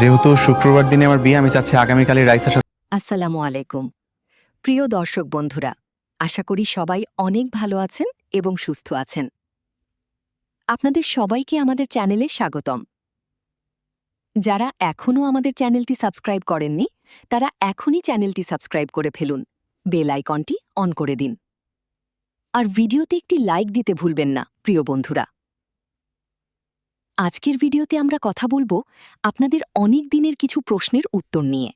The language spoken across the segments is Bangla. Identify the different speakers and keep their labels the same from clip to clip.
Speaker 1: যেহেতু শুক্রবার দিনে আমার বিয়ে, আমি চাচ্ছি আগামীকালই রাইসার সাথে।
Speaker 2: আসসালামু আলাইকুম। প্রিয় দর্শক বন্ধুরা, আশা করি সবাই অনেক ভালো আছেন এবং সুস্থ আছেন। আপনাদের সবাইকে আমাদের চ্যানেলে স্বাগতম। যারা এখনও আমাদের চ্যানেলটি সাবস্ক্রাইব করেননি, তারা এখনই চ্যানেলটি সাবস্ক্রাইব করে ফেলুন। বেল আইকনটি অন করে দিন। আর ভিডিওতে একটি লাইক দিতে ভুলবেন না, প্রিয় বন্ধুরা। আজকের ভিডিওতে আমরা কথা বলবো আপনাদের অনেক দিনের কিছু প্রশ্নের উত্তর নিয়ে।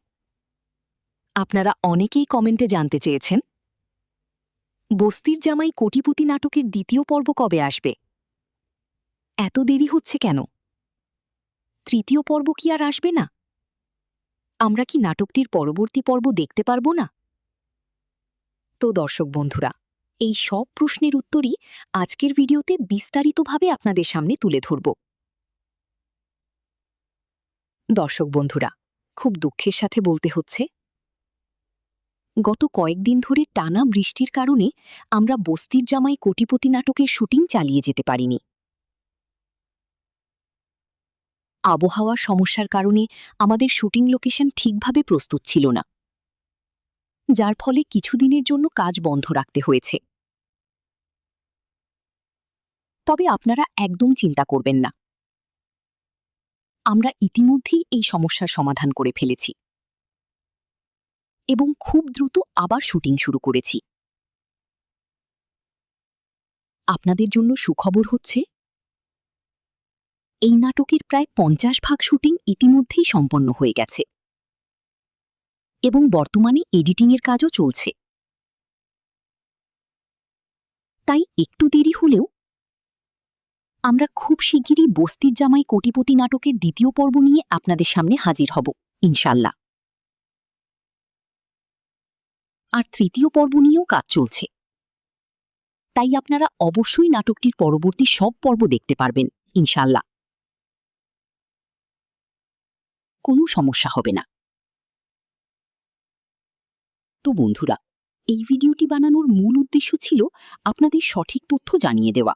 Speaker 2: আপনারা অনেকেই কমেন্টে জানতে চেয়েছেন, বস্তির জামাই কোটিপতি নাটকের দ্বিতীয় পর্ব কবে আসবে? এত দেরি হচ্ছে কেন? তৃতীয় পর্ব কি আর আসবে না? আমরা কি নাটকটির পরবর্তী পর্ব দেখতে পারব না? তো দর্শক বন্ধুরা, এই সব প্রশ্নের উত্তরই আজকের ভিডিওতে বিস্তারিতভাবে আপনাদের সামনে তুলে ধরব। দর্শক বন্ধুরা, খুব দুঃখের সাথে বলতে হচ্ছে, গত কয়েকদিন ধরে টানা বৃষ্টির কারণে আমরা বস্তির জামাই কোটিপতি নাটকের শুটিং চালিয়ে যেতে পারিনি। আবহাওয়ার সমস্যার কারণে আমাদের শুটিং লোকেশন ঠিকভাবে প্রস্তুত ছিল না, যার ফলে কিছুদিনের জন্য কাজ বন্ধ রাখতে হয়েছে। তবে আপনারা একদম চিন্তা করবেন না, আমরা ইতিমধ্যেই এই সমস্যার সমাধান করে ফেলেছি এবং খুব দ্রুত আবার শুটিং শুরু করেছি। আপনাদের জন্য সুখবর হচ্ছে, এই নাটকের প্রায় 50% শুটিং ইতিমধ্যেই সম্পন্ন হয়ে গেছে এবং বর্তমানে এডিটিংয়ের কাজও চলছে। তাই একটু দেরি হলেও আমরা খুব শিগগিরই বস্তির জামাই কোটিপতি নাটকের দ্বিতীয় পর্ব নিয়ে আপনাদের সামনে হাজির হব, ইনশাল্লাহ। আর তৃতীয় পর্ব নিয়েও কাজ চলছে, তাই আপনারা অবশ্যই নাটকটির পরবর্তী সব পর্ব দেখতে পারবেন, ইনশাল্লাহ। কোনো সমস্যা হবে না। তো বন্ধুরা, এই ভিডিওটি বানানোর মূল উদ্দেশ্য ছিল আপনাদের সঠিক তথ্য জানিয়ে দেওয়া।